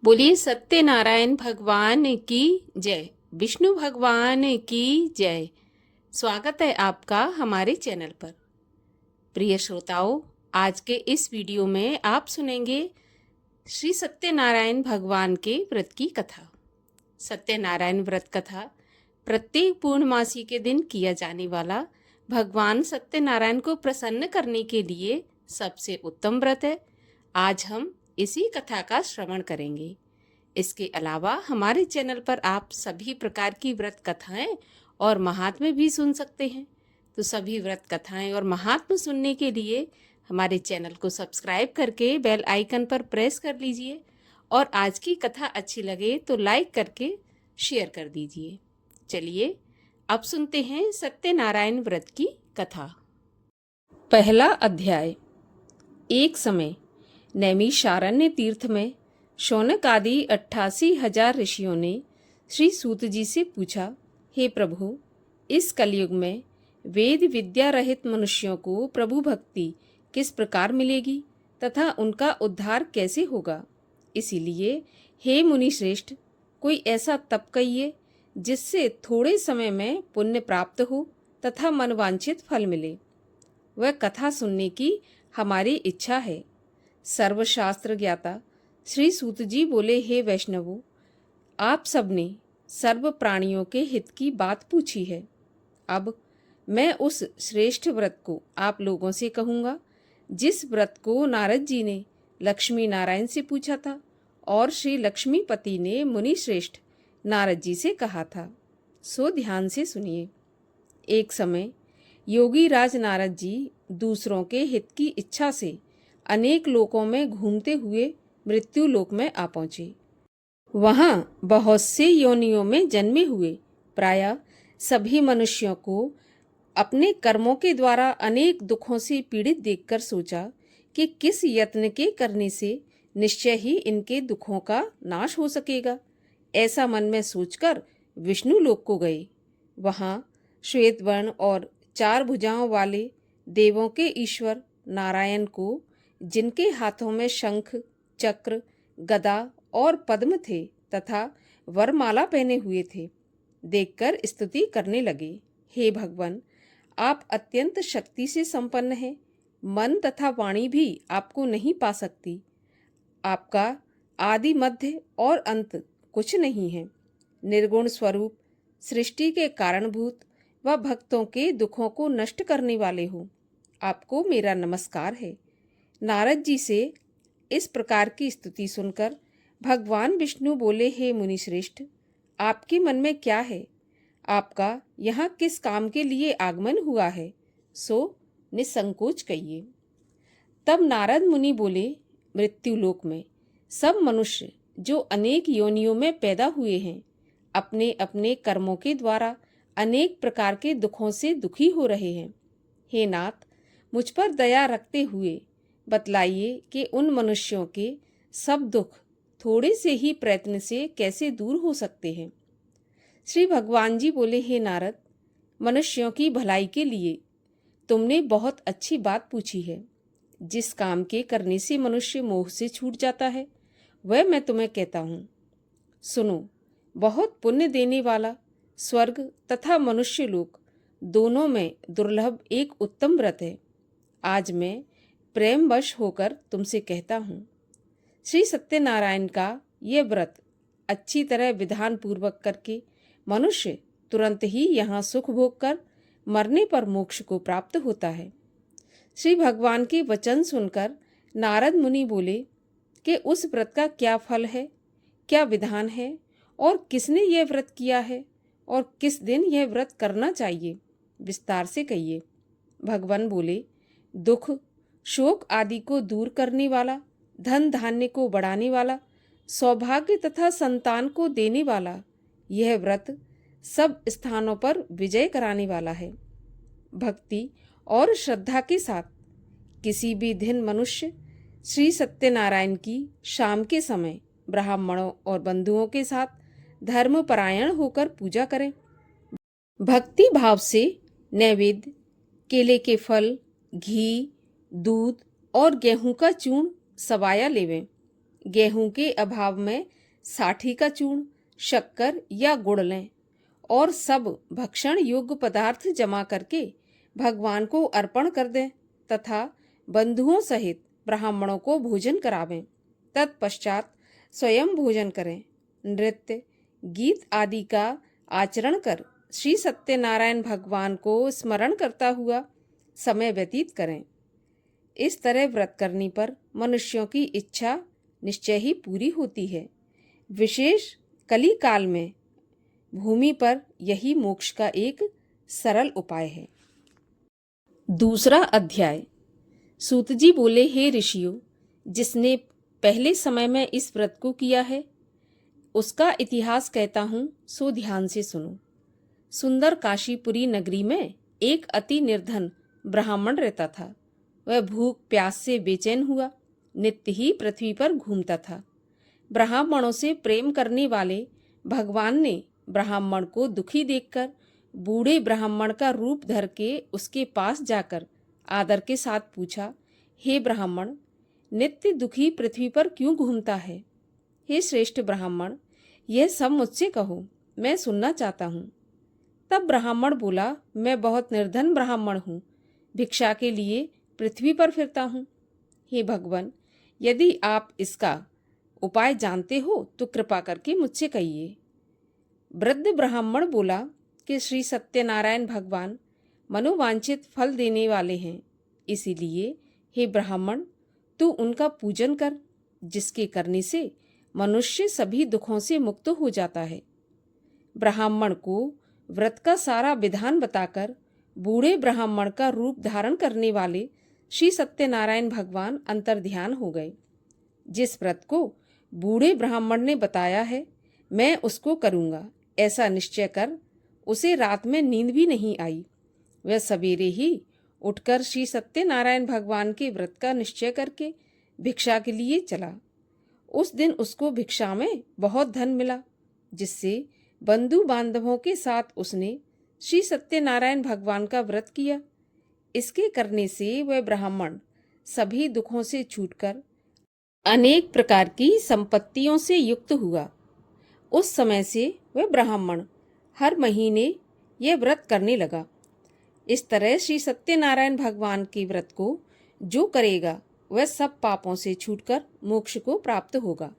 बोलिए सत्यनारायण भगवान की जय। विष्णु भगवान की जय। स्वागत है आपका हमारे चैनल पर। प्रिय श्रोताओं, आज के इस वीडियो में आप सुनेंगे श्री सत्यनारायण भगवान के व्रत की कथा। सत्यनारायण व्रत कथा प्रत्येक पूर्णमासी के दिन किया जाने वाला भगवान सत्यनारायण को प्रसन्न करने के लिए सबसे उत्तम व्रत है। आज हम इसी कथा का श्रवण करेंगे। इसके अलावा हमारे चैनल पर आप सभी प्रकार की व्रत कथाएं और महात्म्य भी सुन सकते हैं। तो सभी व्रत कथाएं और महात्म्य सुनने के लिए हमारे चैनल को सब्सक्राइब करके बेल आइकन पर प्रेस कर लीजिए और आज की कथा अच्छी लगे तो लाइक करके शेयर कर दीजिए। चलिए अब सुनते हैं सत्यनारायण व्रत की कथा। पहला अध्याय। एक समय नैमिषारण्य तीर्थ में शौनक आदि 88,000 ऋषियों ने श्री सूत जी से पूछा, हे प्रभु, इस कलयुग में वेद विद्या रहित मनुष्यों को प्रभु भक्ति किस प्रकार मिलेगी तथा उनका उद्धार कैसे होगा। इसीलिए हे मुनि श्रेष्ठ, कोई ऐसा तप कहिए जिससे थोड़े समय में पुण्य प्राप्त हो तथा मनवांछित फल मिले। वह कथा सुनने की हमारी इच्छा है। सर्वशास्त्र ज्ञाता श्री सूत जी बोले, हे वैष्णवों, आप सबने सर्व प्राणियों के हित की बात पूछी है। अब मैं उस श्रेष्ठ व्रत को आप लोगों से कहूँगा जिस व्रत को नारद जी ने लक्ष्मी नारायण से पूछा था और श्री लक्ष्मीपति ने मुनि श्रेष्ठ नारद जी से कहा था। सो ध्यान से सुनिए। एक समय योगी राज नारद जी दूसरों के हित की इच्छा से अनेक लोकों में घूमते हुए मृत्यु लोक में आ पहुंचे। वहां बहुत से योनियों में जन्मे हुए प्रायः सभी मनुष्यों को अपने कर्मों के द्वारा अनेक दुखों से पीड़ित देखकर सोचा कि किस यत्न के करने से निश्चय ही इनके दुखों का नाश हो सकेगा। ऐसा मन में सोचकर विष्णु लोक को गए। वहां श्वेत वर्ण और 4 भुजाओं वाले देवों के ईश्वर नारायण को, जिनके हाथों में शंख, चक्र, गदा और पद्म थे तथा वरमाला पहने हुए थे, देखकर स्तुति करने लगे। हे भगवान, आप अत्यंत शक्ति से संपन्न हैं। मन तथा वाणी भी आपको नहीं पा सकती। आपका आदि मध्य और अंत कुछ नहीं है। निर्गुण स्वरूप, सृष्टि के कारणभूत व भक्तों के दुखों को नष्ट करने वाले हो। आपको मेरा नमस्कार है। नारद जी से इस प्रकार की स्तुति सुनकर भगवान विष्णु बोले, हे मुनि श्रेष्ठ, आपके मन में क्या है? आपका यहाँ किस काम के लिए आगमन हुआ है? सो निसंकोच कहिए। तब नारद मुनि बोले, मृत्युलोक में सब मनुष्य जो अनेक योनियों में पैदा हुए हैं, अपने अपने कर्मों के द्वारा अनेक प्रकार के दुखों से दुखी हो रहे हैं। हे नाथ, मुझ पर दया रखते हुए बतलाइए कि उन मनुष्यों के सब दुख थोड़े से ही प्रयत्न से कैसे दूर हो सकते हैं। श्री भगवान जी बोले, हे नारद, मनुष्यों की भलाई के लिए तुमने बहुत अच्छी बात पूछी है। जिस काम के करने से मनुष्य मोह से छूट जाता है वह मैं तुम्हें कहता हूँ। सुनो, बहुत पुण्य देने वाला स्वर्ग तथा मनुष्य लोक दोनों में दुर्लभ एक उत्तम व्रत है। आज मैं प्रेमवश होकर तुमसे कहता हूँ। श्री सत्यनारायण का यह व्रत अच्छी तरह विधान पूर्वक करके मनुष्य तुरंत ही यहाँ सुख भोग कर मरने पर मोक्ष को प्राप्त होता है। श्री भगवान के वचन सुनकर नारद मुनि बोले कि उस व्रत का क्या फल है, क्या विधान है और किसने यह व्रत किया है और किस दिन यह व्रत करना चाहिए, विस्तार से कहिए। भगवान बोले, दुख शोक आदि को दूर करने वाला, धन धान्य को बढ़ाने वाला, सौभाग्य तथा संतान को देने वाला यह व्रत सब स्थानों पर विजय कराने वाला है। भक्ति और श्रद्धा के साथ किसी भी दिन मनुष्य श्री सत्यनारायण की शाम के समय ब्राह्मणों और बंधुओं के साथ धर्मपरायण होकर पूजा करें। भक्ति भाव से नैवेद्य, केले के फल, घी, दूध और गेहूं का चूर्ण सवाया लेवें। गेहूं के अभाव में साठी का चूर्ण, शक्कर या गुड़ लें और सब भक्षण योग्य पदार्थ जमा करके भगवान को अर्पण कर दें तथा बंधुओं सहित ब्राह्मणों को भोजन करावें। तत्पश्चात स्वयं भोजन करें। नृत्य, गीत आदि का आचरण कर श्री सत्यनारायण भगवान को स्मरण करता हुआ समय व्यतीत करें। इस तरह व्रत करने पर मनुष्यों की इच्छा निश्चय ही पूरी होती है। विशेष कली काल में भूमि पर यही मोक्ष का एक सरल उपाय है। दूसरा अध्याय। सूत जी बोले, हे ऋषियों, जिसने पहले समय में इस व्रत को किया है उसका इतिहास कहता हूँ, सो ध्यान से सुनो। सुंदर काशीपुरी नगरी में एक अति निर्धन ब्राह्मण रहता था। वह भूख प्यास से बेचैन हुआ नित्य ही पृथ्वी पर घूमता था। ब्राह्मणों से प्रेम करने वाले भगवान ने ब्राह्मण को दुखी देखकर बूढ़े ब्राह्मण का रूप धर के उसके पास जाकर आदर के साथ पूछा, हे ब्राह्मण, नित्य दुखी पृथ्वी पर क्यों घूमता है? हे श्रेष्ठ ब्राह्मण, यह सब मुझसे कहो, मैं सुनना चाहता हूँ। तब ब्राह्मण बोला, मैं बहुत निर्धन ब्राह्मण हूँ, भिक्षा के लिए पृथ्वी पर फिरता हूँ। हे भगवान, यदि आप इसका उपाय जानते हो तो कृपा करके मुझसे कहिए। वृद्ध ब्राह्मण बोला कि श्री सत्यनारायण भगवान मनोवांछित फल देने वाले हैं, इसीलिए हे ब्राह्मण, तू उनका पूजन कर, जिसके करने से मनुष्य सभी दुखों से मुक्त हो जाता है। ब्राह्मण को व्रत का सारा विधान बताकर बूढ़े ब्राह्मण का रूप धारण करने वाले श्री सत्यनारायण भगवान अंतर्ध्यान हो गए। जिस व्रत को बूढ़े ब्राह्मण ने बताया है मैं उसको करूँगा, ऐसा निश्चय कर उसे रात में नींद भी नहीं आई। वह सवेरे ही उठकर श्री सत्यनारायण भगवान के व्रत का निश्चय करके भिक्षा के लिए चला। उस दिन उसको भिक्षा में बहुत धन मिला, जिससे बंधु बांधवों के साथ उसने श्री सत्यनारायण भगवान का व्रत किया। इसके करने से वह ब्राह्मण सभी दुखों से छूटकर अनेक प्रकार की संपत्तियों से युक्त हुआ। उस समय से वह ब्राह्मण हर महीने यह व्रत करने लगा। इस तरह श्री सत्यनारायण भगवान के व्रत को जो करेगा वह सब पापों से छूटकर मोक्ष को प्राप्त होगा।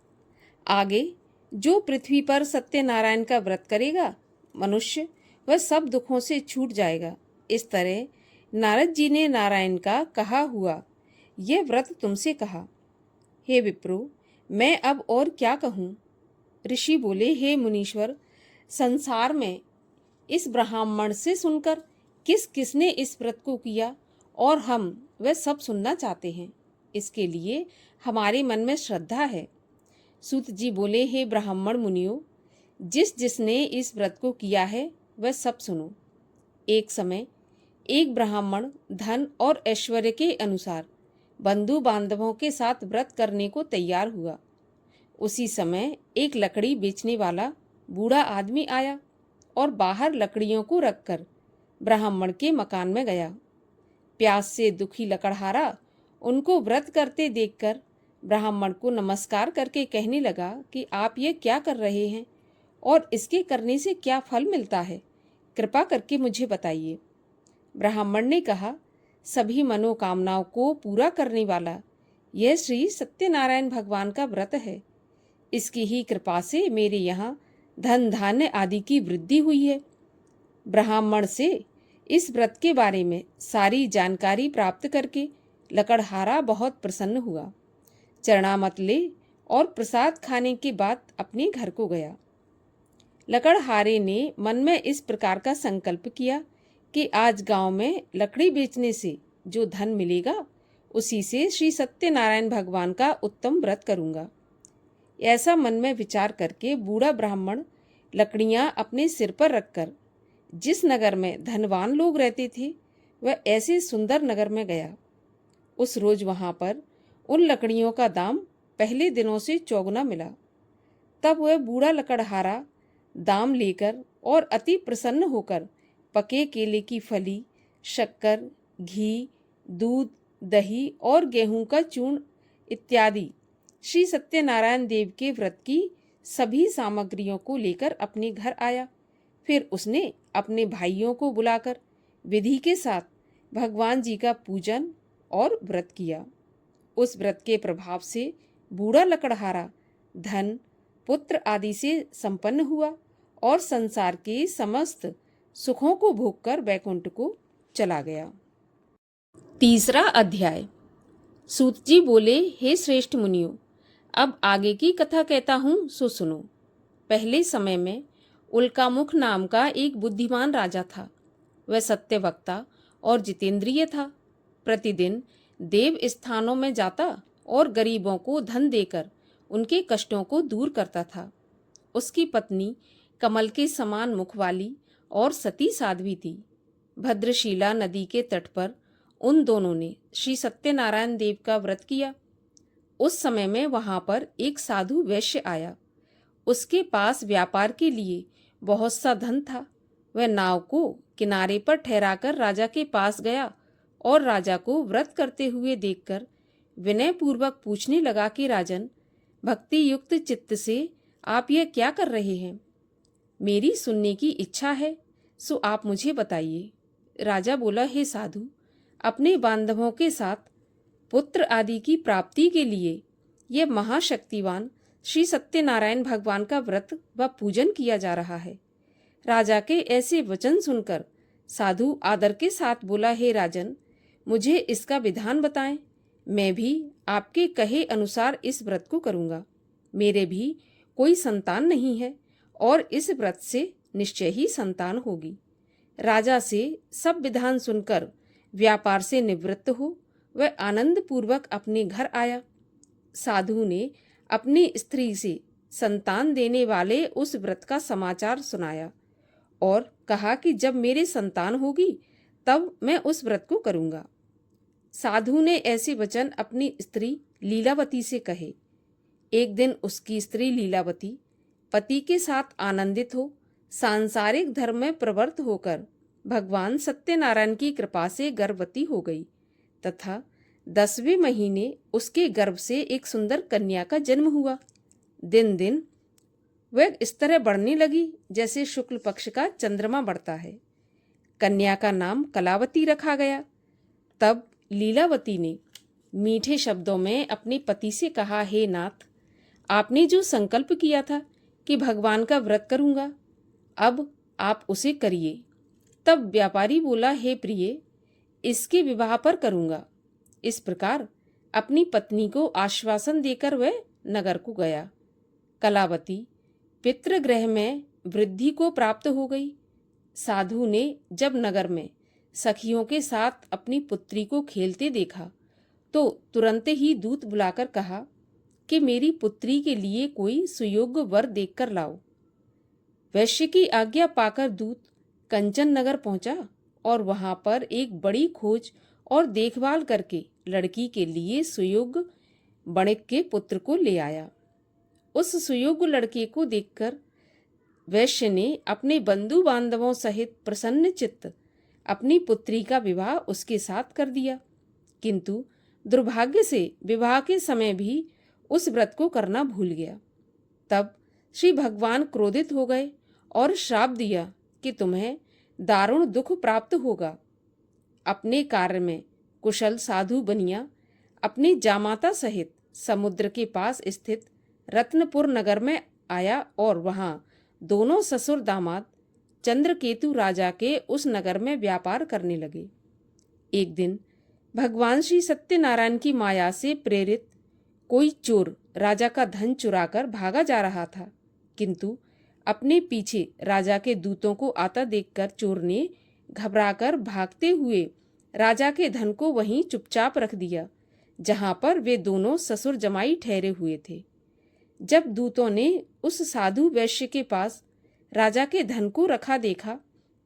आगे जो पृथ्वी पर सत्यनारायण का व्रत करेगा मनुष्य, वह सब दुखों से छूट जाएगा। इस तरह नारद जी ने नारायण का कहा हुआ यह व्रत तुमसे कहा। हे विप्रो, मैं अब और क्या कहूँ? ऋषि बोले, हे मुनीश्वर, संसार में इस ब्राह्मण से सुनकर किस किसने इस व्रत को किया और हम वह सब सुनना चाहते हैं। इसके लिए हमारे मन में श्रद्धा है। सूत जी बोले, हे ब्राह्मण मुनियों, जिस जिसने इस व्रत को किया है वह सब सुनो। एक समय एक ब्राह्मण धन और ऐश्वर्य के अनुसार बंधु बांधवों के साथ व्रत करने को तैयार हुआ। उसी समय एक लकड़ी बेचने वाला बूढ़ा आदमी आया और बाहर लकड़ियों को रखकर ब्राह्मण के मकान में गया। प्यास से दुखी लकड़हारा उनको व्रत करते देखकर ब्राह्मण को नमस्कार करके कहने लगा कि आप ये क्या कर रहे हैं और इसके करने से क्या फल मिलता है, कृपा करके मुझे बताइए। ब्राह्मण ने कहा, सभी मनोकामनाओं को पूरा करने वाला यह श्री सत्यनारायण भगवान का व्रत है। इसकी ही कृपा से मेरे यहाँ धन धान्य आदि की वृद्धि हुई है। ब्राह्मण से इस व्रत के बारे में सारी जानकारी प्राप्त करके लकड़हारा बहुत प्रसन्न हुआ। चरणामत ले और प्रसाद खाने के बाद अपने घर को गया। लकड़हारे ने मन में इस प्रकार का संकल्प किया कि आज गांव में लकड़ी बेचने से जो धन मिलेगा उसी से श्री सत्यनारायण भगवान का उत्तम व्रत करूंगा। ऐसा मन में विचार करके बूढ़ा ब्राह्मण लकड़ियां अपने सिर पर रखकर जिस नगर में धनवान लोग रहते थे वह ऐसे सुंदर नगर में गया। उस रोज वहां पर उन लकड़ियों का दाम पहले दिनों से चौगुना मिला। तब वह बूढ़ा लकड़हारा दाम लेकर और अति प्रसन्न होकर पके केले की फली, शक्कर, घी, दूध, दही और गेहूं का चूर्ण इत्यादि श्री सत्यनारायण देव के व्रत की सभी सामग्रियों को लेकर अपने घर आया। फिर उसने अपने भाइयों को बुलाकर विधि के साथ भगवान जी का पूजन और व्रत किया। उस व्रत के प्रभाव से बूढ़ा लकड़हारा धन, पुत्र आदि से संपन्न हुआ और संसार के समस्त सुखों को भोगकर वैकुंठ को चला गया। तीसरा अध्याय। सूत जी बोले, हे श्रेष्ठ मुनियों, अब आगे की कथा कहता हूँ, सो सुनो। पहले समय में उल्कामुख नाम का एक बुद्धिमान राजा था। वह सत्यवक्ता और जितेंद्रिय था। प्रतिदिन देव स्थानों में जाता और गरीबों को धन देकर उनके कष्टों को दूर करता था। उसकी पत्नी कमल के समान मुख वाली और सती साध्वी थी। भद्रशिला नदी के तट पर उन दोनों ने श्री सत्यनारायण देव का व्रत किया। उस समय में वहां पर एक साधु वैश्य आया। उसके पास व्यापार के लिए बहुत सा धन था। वह नाव को किनारे पर ठहराकर राजा के पास गया और राजा को व्रत करते हुए देखकर विनय पूर्वक पूछने लगा कि राजन, भक्ति युक्त चित्त से आप यह क्या कर रहे हैं? मेरी सुनने की इच्छा है, सो आप मुझे बताइए। राजा बोला, हे साधु, अपने बांधवों के साथ पुत्र आदि की प्राप्ति के लिए यह महाशक्तिवान श्री सत्यनारायण भगवान का व्रत व पूजन किया जा रहा है। राजा के ऐसे वचन सुनकर साधु आदर के साथ बोला, हे राजन, मुझे इसका विधान बताएं। मैं भी आपके कहे अनुसार इस व्रत को करूंगा। मेरे भी कोई संतान नहीं है और इस व्रत से निश्चय ही संतान होगी। राजा से सब विधान सुनकर व्यापार से निवृत्त हो वह आनंद पूर्वक अपने घर आया। साधु ने अपनी स्त्री से संतान देने वाले उस व्रत का समाचार सुनाया और कहा कि जब मेरे संतान होगी तब मैं उस व्रत को करूंगा। साधु ने ऐसे वचन अपनी स्त्री लीलावती से कहे। एक दिन उसकी स्त्री लीलावती पति के साथ आनंदित हो सांसारिक धर्म में प्रवृत्त होकर भगवान सत्यनारायण की कृपा से गर्भवती हो गई तथा 10वें महीने उसके गर्भ से एक सुंदर कन्या का जन्म हुआ। दिन दिन वह इस तरह बढ़ने लगी जैसे शुक्ल पक्ष का चंद्रमा बढ़ता है। कन्या का नाम कलावती रखा गया। तब लीलावती ने मीठे शब्दों में अपने पति से कहा, हे नाथ, आपने जो संकल्प किया था कि भगवान का व्रत करूंगा, अब आप उसे करिए। तब व्यापारी बोला, हे प्रिय, इसके विवाह पर करूंगा। इस प्रकार अपनी पत्नी को आश्वासन देकर वह नगर को गया। कलावती पितृगृह में वृद्धि को प्राप्त हो गई। साधु ने जब नगर में सखियों के साथ अपनी पुत्री को खेलते देखा तो तुरंत ही दूत बुलाकर कहा कि मेरी पुत्री के लिए कोई सुयोग्य वर देखकर लाओ। वैश्य की आज्ञा पाकर दूत कंचन नगर पहुंचा और वहां पर एक बड़ी खोज और देखभाल करके लड़की के लिए सुयोग्य वणिक के पुत्र को ले आया। उस सुयोग्य लड़के को देखकर वैश्य ने अपने बंधु बांधवों सहित प्रसन्न चित्त अपनी पुत्री का विवाह उसके साथ कर दिया। किंतु दुर्भाग्य से विवाह के समय भी उस व्रत को करना भूल गया। तब श्री भगवान क्रोधित हो गए और श्राप दिया कि तुम्हें दारुण दुख प्राप्त होगा। अपने कार्य में कुशल साधु बनिया अपनी जामाता सहित समुद्र के पास स्थित रत्नपुर नगर में आया और वहां दोनों ससुर दामाद चंद्रकेतु राजा के उस नगर में व्यापार करने लगे। एक दिन भगवान श्री सत्यनारायण की माया से प्रेरित कोई चोर राजा का धन चुराकर भागा जा रहा था, किंतु अपने पीछे राजा के दूतों को आता देखकर चोर ने घबराकर भागते हुए राजा के धन को वहीं चुपचाप रख दिया जहां पर वे दोनों ससुर जमाई ठहरे हुए थे। जब दूतों ने उस साधु वैश्य के पास राजा के धन को रखा देखा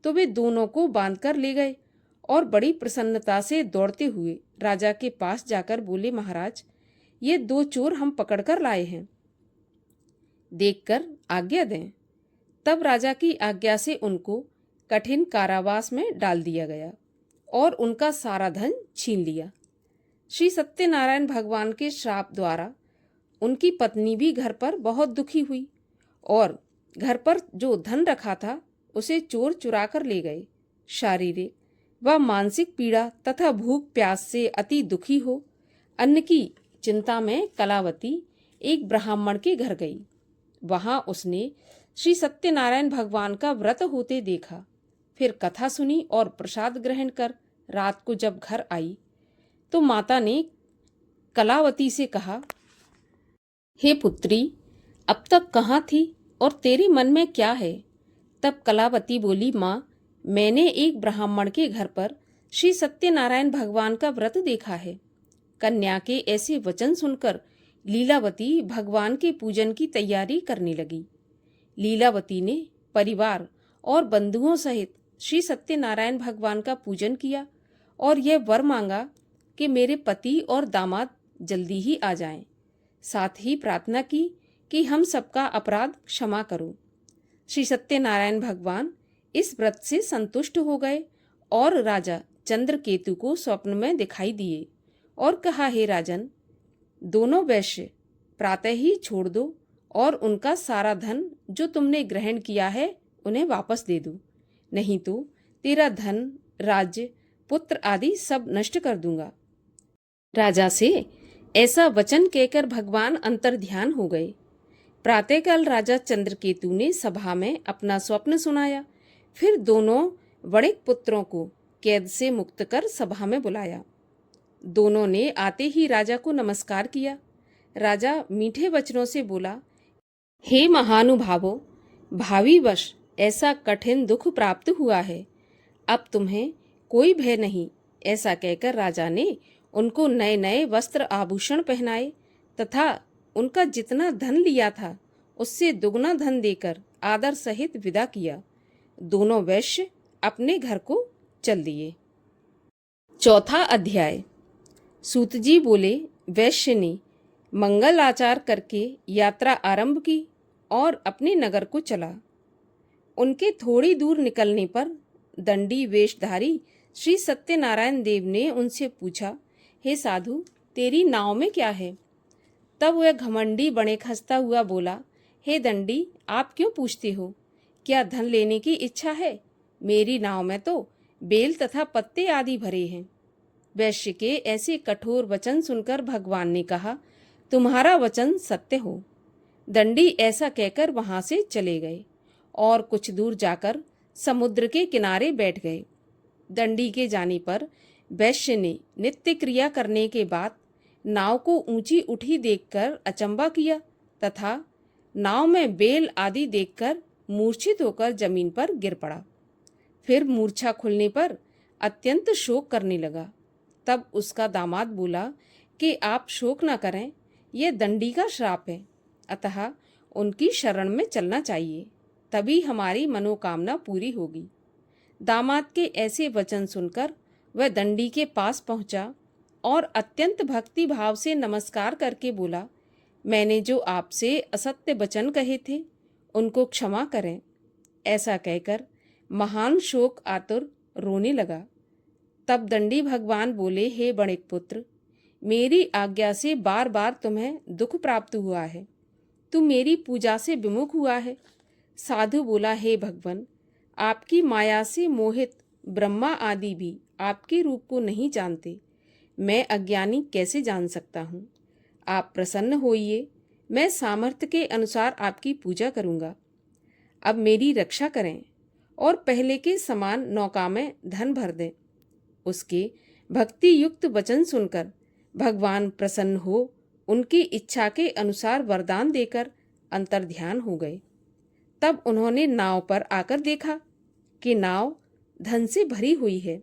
तो वे दोनों को बांधकर ले गए और बड़ी प्रसन्नता से दौड़ते हुए राजा के पास जाकर बोले, महाराज, ये 2 चोर हम पकड़कर लाए हैं, देखकर आज्ञा दें। तब राजा की आज्ञा से उनको कठिन कारावास में डाल दिया गया और उनका सारा धन छीन लिया। श्री सत्यनारायण भगवान के श्राप द्वारा उनकी पत्नी भी घर पर बहुत दुखी हुई और घर पर जो धन रखा था उसे चोर चुरा कर ले गए। शारीरिक व मानसिक पीड़ा तथा भूख प्यास से अति दुखी हो अन्न की चिंता में कलावती एक ब्राह्मण के घर गई। वहां उसने श्री सत्यनारायण भगवान का व्रत होते देखा। फिर कथा सुनी और प्रसाद ग्रहण कर रात को जब घर आई तो माता ने कलावती से कहा, हे पुत्री, अब तक कहाँ थी और तेरे मन में क्या है? तब कलावती बोली, माँ, मैंने एक ब्राह्मण के घर पर श्री सत्यनारायण भगवान का व्रत देखा है। कन्या के ऐसे वचन सुनकर लीलावती भगवान के पूजन की तैयारी करने लगी। लीलावती ने परिवार और बंधुओं सहित श्री सत्यनारायण भगवान का पूजन किया और यह वर मांगा कि मेरे पति और दामाद जल्दी ही आ जाएं। साथ ही प्रार्थना की कि हम सबका अपराध क्षमा करो। श्री सत्यनारायण भगवान इस व्रत से संतुष्ट हो गए और राजा चंद्रकेतु को स्वप्न में दिखाई दिए और कहा, हे राजन, दोनों वैश्य प्रातः ही छोड़ दो और उनका सारा धन जो तुमने ग्रहण किया है उन्हें वापस दे दो, नहीं तो तेरा धन, राज्य, पुत्र आदि सब नष्ट कर दूंगा। राजा से ऐसा वचन कहकर भगवान अंतर्ध्यान हो गए। प्रातःकाल राजा चंद्रकेतु ने सभा में अपना स्वप्न सुनाया। फिर दोनों वणिक पुत्रों को कैद से मुक्त कर सभा में बुलाया। दोनों ने आते ही राजा को नमस्कार किया। राजा मीठे वचनों से बोला, हे महानुभावों, भावीवश ऐसा कठिन दुख प्राप्त हुआ है, अब तुम्हें कोई भय नहीं। ऐसा कहकर राजा ने उनको नए नए वस्त्र आभूषण पहनाए तथा उनका जितना धन लिया था उससे दुगना धन देकर आदर सहित विदा किया। दोनों वैश्य अपने घर को चल दिए। चौथा अध्याय। सूत जी बोले, वैश्य ने मंगल आचार करके यात्रा आरंभ की और अपने नगर को चला। उनके थोड़ी दूर निकलने पर दंडी वेशधारी श्री सत्यनारायण देव ने उनसे पूछा, हे साधु, तेरी नाव में क्या है? तब वह घमंडी बने खसता हुआ बोला, हे दंडी, आप क्यों पूछते हो? क्या धन लेने की इच्छा है? मेरी नाव में तो बेल तथा पत्ते आदि भरे हैं। वैश्य के ऐसे कठोर वचन सुनकर भगवान ने कहा, तुम्हारा वचन सत्य हो। दंडी ऐसा कहकर वहां से चले गए और कुछ दूर जाकर समुद्र के किनारे बैठ गए। दंडी के जाने पर वैश्य ने नित्य क्रिया करने के बाद नाव को ऊंची उठी देखकर अचंबा किया तथा नाव में बेल आदि देखकर मूर्छित होकर जमीन पर गिर पड़ा। फिर मूर्छा खुलने पर अत्यंत शोक करने लगा। तब उसका दामाद बोला कि आप शोक न करें, यह दंडी का श्राप है, अतः उनकी शरण में चलना चाहिए, तभी हमारी मनोकामना पूरी होगी। दामाद के ऐसे वचन सुनकर वह दंडी के पास पहुंचा और अत्यंत भक्ति भाव से नमस्कार करके बोला, मैंने जो आपसे असत्य वचन कहे थे उनको क्षमा करें। ऐसा कहकर महान शोक आतुर रोने लगा। तब दंडी भगवान बोले, हे बणिक पुत्र, मेरी आज्ञा से बार बार तुम्हें दुख प्राप्त हुआ है, तू मेरी पूजा से विमुख हुआ है। साधु बोला, हे भगवान, आपकी माया से मोहित ब्रह्मा आदि भी आपके रूप को नहीं जानते, मैं अज्ञानी कैसे जान सकता हूँ? आप प्रसन्न होइए, मैं सामर्थ्य के अनुसार आपकी पूजा करूँगा। अब मेरी रक्षा करें और पहले के समान नौका में धन भर दें। उसके भक्ति युक्त वचन सुनकर भगवान प्रसन्न हो उनकी इच्छा के अनुसार वरदान देकर अंतर्ध्यान हो गए। तब उन्होंने नाव पर आकर देखा कि नाव धन से भरी हुई है।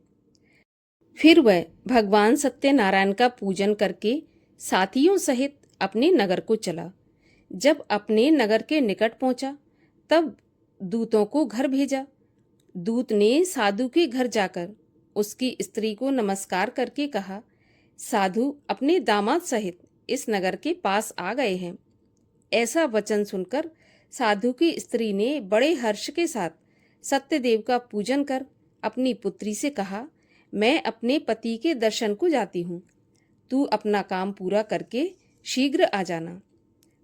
फिर वह भगवान सत्यनारायण का पूजन करके साथियों सहित अपने नगर को चला। जब अपने नगर के निकट पहुंचा तब दूतों को घर भेजा। दूत ने साधु के घर जाकर उसकी स्त्री को नमस्कार करके कहा, साधु अपने दामाद सहित इस नगर के पास आ गए हैं। ऐसा वचन सुनकर साधु की स्त्री ने बड़े हर्ष के साथ सत्यदेव का पूजन कर अपनी पुत्री से कहा, मैं अपने पति के दर्शन को जाती हूँ, तू अपना काम पूरा करके शीघ्र आ जाना।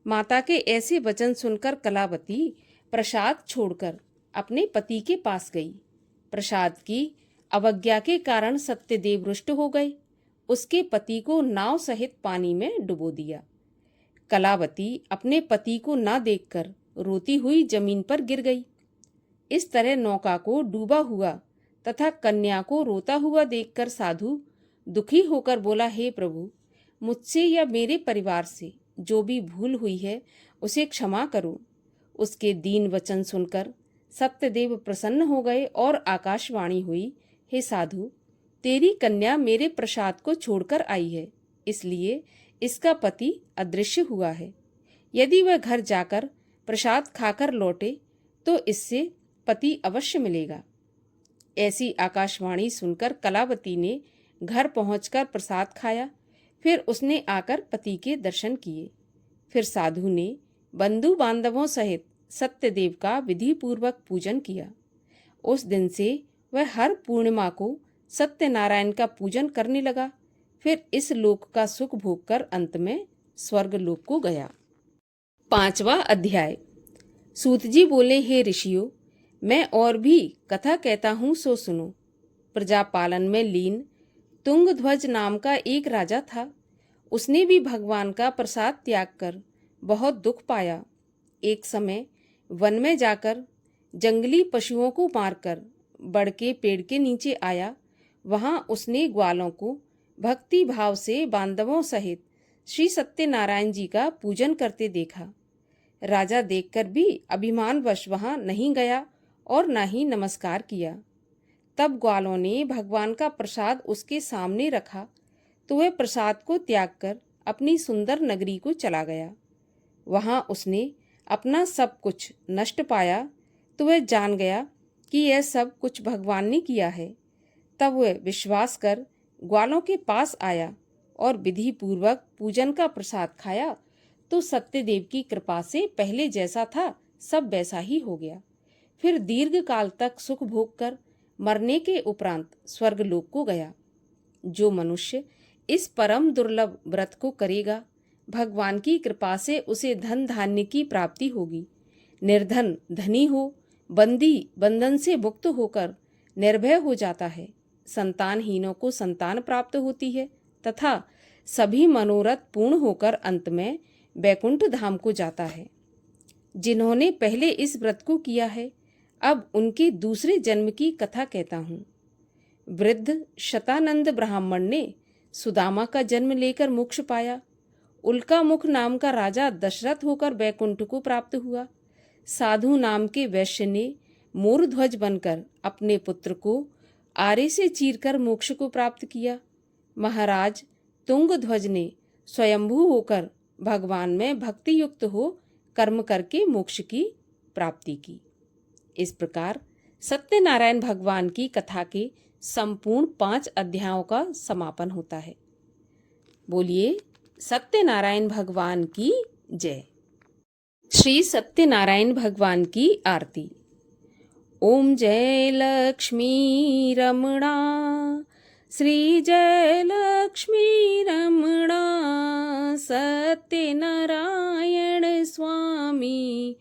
माता के ऐसे वचन सुनकर कलावती प्रसाद छोड़कर अपने पति के पास गई। प्रसाद की अवज्ञा के कारण सत्यदेव रुष्ट हो गए। उसके पति को नाव सहित पानी में डुबो दिया। कलावती अपने पति को ना देखकर रोती हुई जमीन पर गिर गई। इस तरह नौका को डूबा हुआ तथा कन्या को रोता हुआ देखकर साधु दुखी होकर बोला, हे प्रभु, मुझसे या मेरे परिवार से जो भी भूल हुई है उसे क्षमा करो। उसके दीन वचन सुनकर सत्यदेव प्रसन्न हो गए और आकाशवाणी हुई, हे साधु, तेरी कन्या मेरे प्रसाद को छोड़कर आई है, इसलिए इसका पति अदृश्य हुआ है। यदि वह घर जाकर प्रसाद खाकर लौटे तो इससे पति अवश्य मिलेगा। ऐसी आकाशवाणी सुनकर कलावती ने घर पहुंचकर प्रसाद खाया। फिर उसने आकर पति के दर्शन किए। फिर साधु ने बंधु बांधवों सहित सत्यदेव का विधि पूर्वक पूजन किया। उस दिन से वह हर पूर्णिमा को सत्यनारायण का पूजन करने लगा। फिर इस लोक का सुख भोगकर अंत में स्वर्ग लोक को गया। 5वां अध्याय। सूत जी बोले, हे ऋषियों, मैं और भी कथा कहता हूँ, सो सुनो। प्रजा पालन में लीन तुंगध्वज नाम का एक राजा था। उसने भी भगवान का प्रसाद त्याग कर बहुत दुख पाया। एक समय वन में जाकर जंगली पशुओं को मारकर बड़ के पेड़ के नीचे आया। वहां उसने ग्वालों को भक्ति भाव से बांधवों सहित श्री सत्यनारायण जी का पूजन करते देखा। राजा देखकर भी अभिमानवश वहां नहीं गया और न ही नमस्कार किया। तब ग्वालों ने भगवान का प्रसाद उसके सामने रखा तो वह प्रसाद को त्याग कर अपनी सुंदर नगरी को चला गया। वहां उसने अपना सब कुछ नष्ट पाया तो वह जान गया कि यह सब कुछ भगवान ने किया है। तब वह विश्वास कर ग्वालों के पास आया और विधि पूर्वक पूजन का प्रसाद खाया तो सत्यदेव की कृपा से पहले जैसा था सब वैसा ही हो गया। फिर दीर्घ काल तक सुख भोग कर मरने के उपरांत स्वर्गलोक को गया। जो मनुष्य इस परम दुर्लभ व्रत को करेगा, भगवान की कृपा से उसे धन धान्य की प्राप्ति होगी। निर्धन धनी हो, बंदी बंधन से मुक्त होकर निर्भय हो जाता है। संतानहीनों को संतान प्राप्त होती है तथा सभी मनोरथ पूर्ण होकर अंत में वैकुंठ धाम को जाता है। जिन्होंने पहले इस व्रत को किया है, अब उनके दूसरे जन्म की कथा कहता हूँ। वृद्ध शतानंद ब्राह्मण ने सुदामा का जन्म लेकर मोक्ष पाया। उल्का मुख नाम का राजा दशरथ होकर वैकुंठ को प्राप्त हुआ। साधु नाम के वैश्य ने मोरध्वज बनकर अपने पुत्र को आरे से चीरकर मोक्ष को प्राप्त किया। महाराज तुंगध्वज ने स्वयंभू होकर भगवान में भक्ति युक्त हो कर्म करके मोक्ष की प्राप्ति की। इस प्रकार सत्यनारायण भगवान की कथा के संपूर्ण 5 अध्यायों का समापन होता है। बोलिए सत्यनारायण भगवान की जय। श्री सत्यनारायण भगवान की आरती। ओम जय लक्ष्मी रमणा, श्री जय लक्ष्मी रमणा, सत्यनारायण स्वामी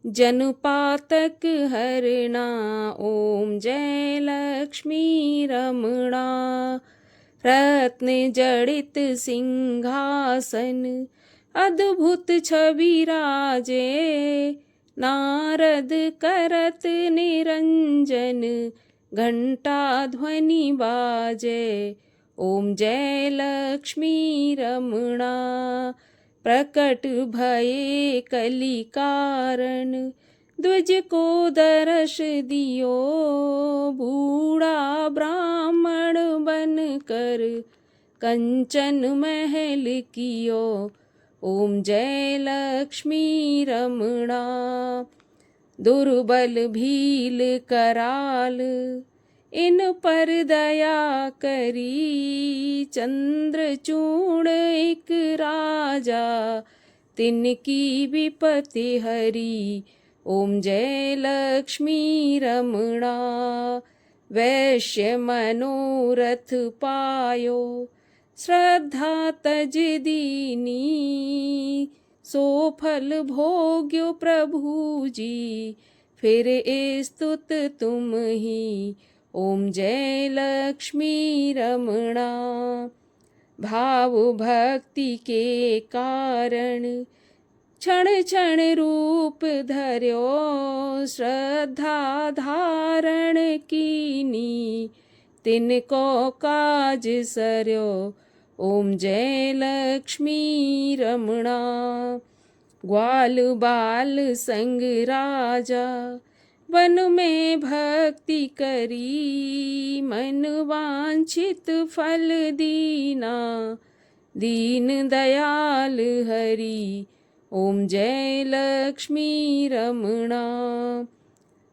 जनपातक हरणा। ओम जय लक्ष्मी रमणा, रत्न जड़ित सिंहासन अद्भुत छवि राजे, नारद करत निरंजन घंटा ध्वनि बाजे। ओम जय लक्ष्मी रमणा, प्रकट भये कलि कारण, द्विज को दर्श दियो, बूढ़ा ब्राह्मण बन कर कंचन महल कियो। ओम जय लक्ष्मी रमणा, दुर्बल भील कराल इन पर दया करी, चंद्रचूड़ एक राजा तिनकी विपत्ति हरी। ओम जय लक्ष्मी रमणा, वैश्य मनोरथ पायो, श्रद्धा तज दीनी, सो फल भोग्यो प्रभु जी, फिर स्तुत तुम ही। ओम जय लक्ष्मी रमणा। भाव भक्ति के कारण क्षण क्षण रूप धर्यो, श्रद्धा धारण कीनी, तिनको काज सर्यो। ओम जय लक्ष्मी रमणा। ग्वाल बाल संग राजा, वन में भक्ति करी, मन वांछित फल दीना, दीन दयाल हरि। ओम जय लक्ष्मी रमणा।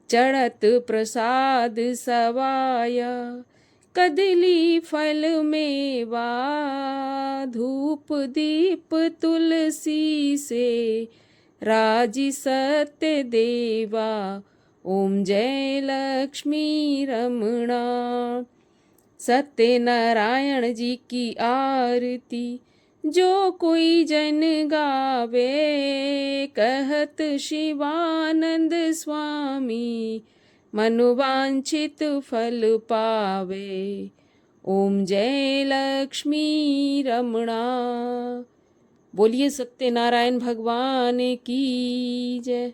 चढ़त प्रसाद सवाया, कदली फल मेवा, धूप दीप तुलसी से, राजी सत्य देवा। ओम जय लक्ष्मी रमणा। सत्यनारायण जी की आरती जो कोई जन गावे, कहत शिवानंद स्वामी, मनोवांछित फल पावे। ओम जय लक्ष्मी रमणा। बोलिए सत्यनारायण भगवान की जय।